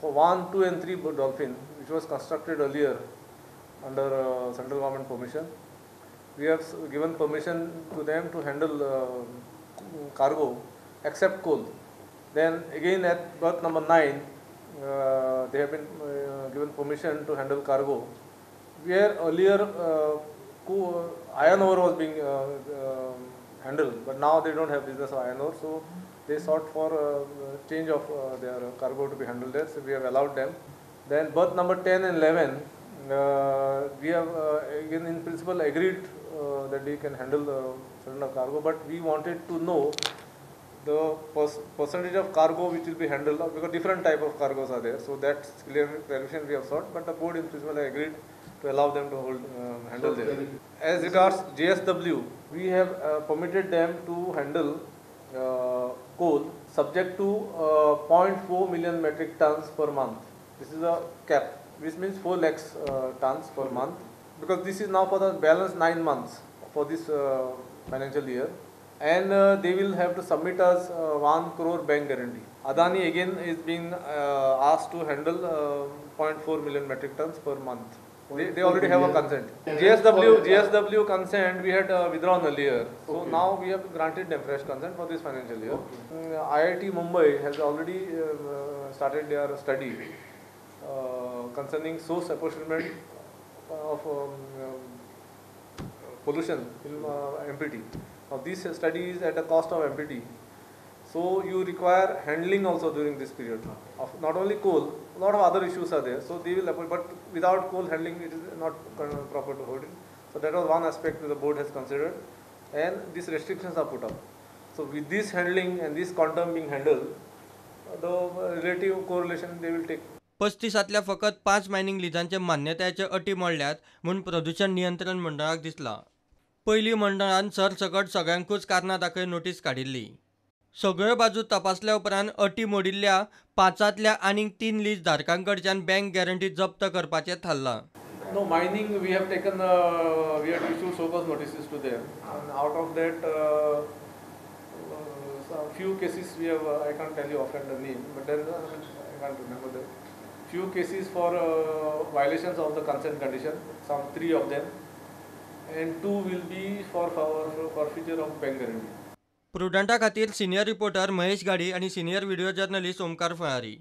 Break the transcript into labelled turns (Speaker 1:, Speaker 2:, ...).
Speaker 1: for 1, 2 and 3 Dolphin, which was constructed earlier under central government permission. We have given permission to them to handle cargo except coal. Then again at berth number 9, they have been given permission to handle cargo, where earlier iron ore was being handled, but now they don't have business of iron ore, so they sought for change of their cargo to be handled there, so we have allowed them. Then berth number 10 and 11, we have again in principle agreed that they can handle certain cargo, but we wanted to know the percentage of cargo which will be handled, because different type of cargos are there, so that's clarification we have sought, but the board in principle agreed to allow them to handle there. As regards JSW, we have permitted them to handle coal subject to 0.4 million metric tons per month. This is a cap, which means 4 lakhs tons per month, because this is now for the balance 9 months for this financial year, and they will have to submit us 1 crore bank guarantee. Adani again is being asked to handle 0.4 million metric tons per month. They already have a consent. GSW consent we had withdrawn earlier. So now we have granted them fresh consent for this financial year. IIT Mumbai has already started their study concerning source apportionment of pollution in MPT. Now this study is at a cost of MPT. So you require handling also during this period of not only coal, a lot of other issues are there. So they will, but without coal handling it is not proper to hold it. So that was one aspect that the board has considered, and these restrictions are put up. So with this handling and this quantum being handled, the relative correlation they will take.
Speaker 2: 35तल्या फकत 5 mining लिजांचे मान्यतायेचे अटी मोडल्यात म्हणून प्रदूषण नियंत्रण मंडळाक दिसला. पहिली मंडळान सरसकट सगळ्यांकूच कारणां दाखय नोटीस काडिल्ली. सगळ्यो बाजू तपासल्या उपरांत अटी मोडिल्ल्या 5तल्या आनीक 3 लीज धारकांकडच्यान बँक गॅरंटी जप्त करपाचें थारलां.
Speaker 1: No, mining we have taken, we have issued so-called notices to them, and out of that a few cases we have, I can't tell you offhand the name, but then I can't remember that. Few cases for violations of the consent condition, some 3 of them, and 2 will be for forfeiture of bank guarantee.
Speaker 2: प्रुडंटा खातीर senior reporter Mahesh गाडी आणि senior video journalist Omkar Phalari.